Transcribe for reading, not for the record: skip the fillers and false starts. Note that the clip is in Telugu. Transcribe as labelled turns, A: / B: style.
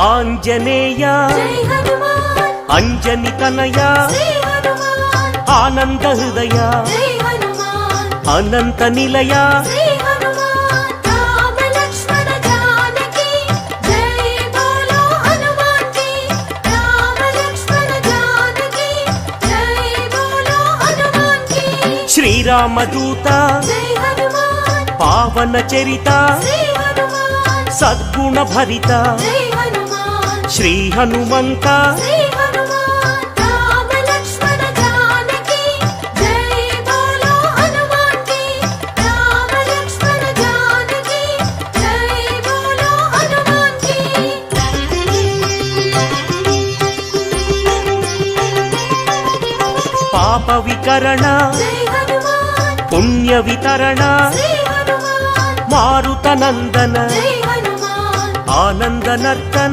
A: ఆంజనేయ అంజని తనయ ఆనంద హృదయ అనంత నిలయ శ్రీరామదూత పావన చరిత సద్గుణ భరిత శ్రీ హనుమంత పాప వికరణ పుణ్య వితరణ మారుత నందన ఆనంద నర్తన